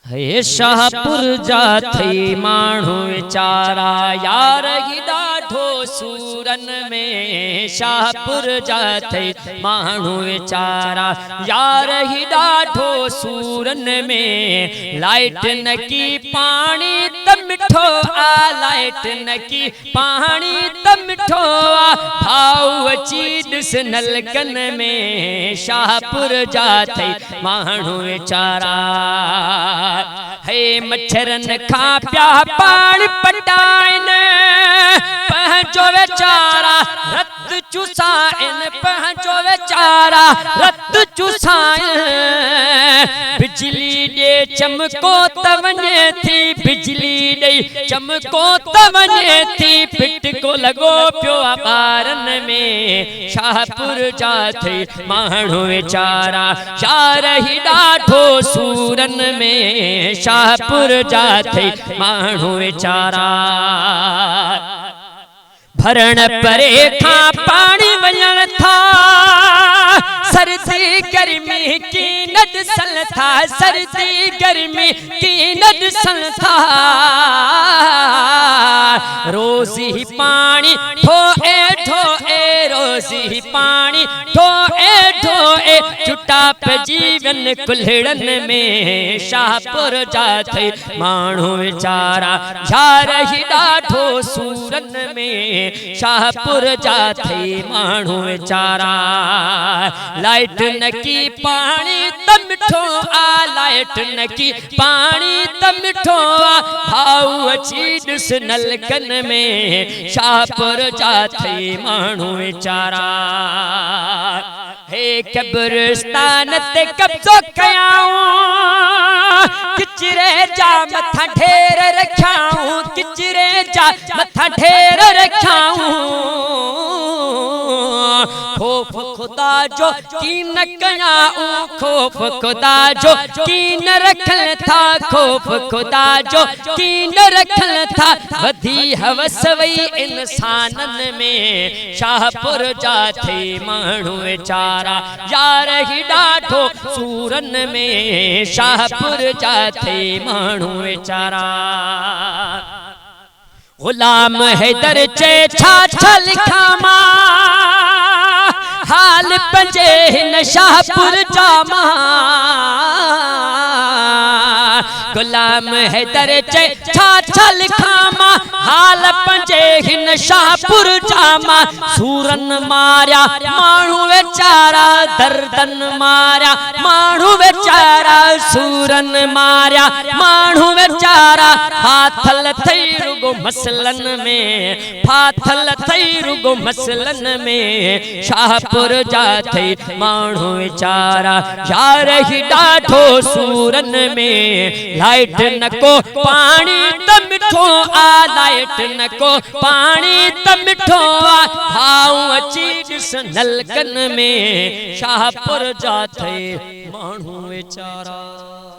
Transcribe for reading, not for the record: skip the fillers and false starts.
हे शाहपुर जा थई माण्हू वीचारा यार ही ॾाढो सूरन में। शाहपुर जा थई माण्हू वीचारा यार ही ॾाढो सूरन में। लाइट न की पानी त मिठो आ, लाइट न की पानी त मिठो आ, भाऊ अची ॾिस नलकन में। शाहपुर जा थई माण्हू वीचारा हे मच्छरन खा प्या पानी पटाइन, पंहिंजो वीचारा रत चुसाइन, पंहिंजो वीचारा रत चुसाइन। बिजली ॾे चमको त वञे थी, बिजली ॾे चमको त वञे थी, फिटको लॻो पियो आ ॿारन में। शाहपुर जा थई माण्हू वीचारा यार ही ॾाढो सूरन में। शाहपुर जा थई माण्हू वीचारा भरण परे खां पानी वञण था, सर्दी गर्मी की न ॾिसन था, सर्दी गर्मी की न ॾिसन था। रोज़ी पानी ठोए ठोए, रोज़ी पानी ठोए ठोए, छुटा जीवन कुल्हड़न में। शाहपुर जा थई माण्हू वीचारा यार ही ॾाढो सूरन में। शाहपुर जा थई माण्हू वीचारा लाइट न की पानी त मिठो आ, लाइट न की पानी त मिठो आ, भाऊ अची ॾिस नलकन में। शाहपुर जा थई माण्हू वीचारा हे कब्रिस्तान ते कब्ज़ो कयाऊं, किचरे जा मथा ढेर रखाऊं, किचरे जा मथा ढेर रखाऊं। खौफ खुदा जो की न कयाऊं, खौफ खुदा जो की न रखल था, खौफ खुदा जो की न रखल था, वधी हवस वई इंसानन में। शाहपुर जा थई माण्हू वीचारा यार ही ॾाढो सूरन में। शाहपुर जा थई माण्हू वीचारा गुलाम हैदर चे छा छा लिखा मां, हाल पंजे हिन शाहपुर जा मां। गुलाम हैदर चे छा छा लिखा मां, हाल पंजे हिन शाहपुर जा मां। सूरन मारिया माण्हू वीचारा, दर्दन मारिया माण्हू वीचारा, सूरन मारिया माण्हू वीचारा। फाथल थई रुगो मसलन में, फाथल थई रुगो मसलन में। शाहपुर जा थई माण्हू वीचारा यार ही ॾाढो सूरन में। लाइट न को पानी त मिठो आ, लाइट न को पानी त मिठो आ, भाऊ अची ॾिस नलकन में। शाहपुर जा थई माण्हू वीचारा।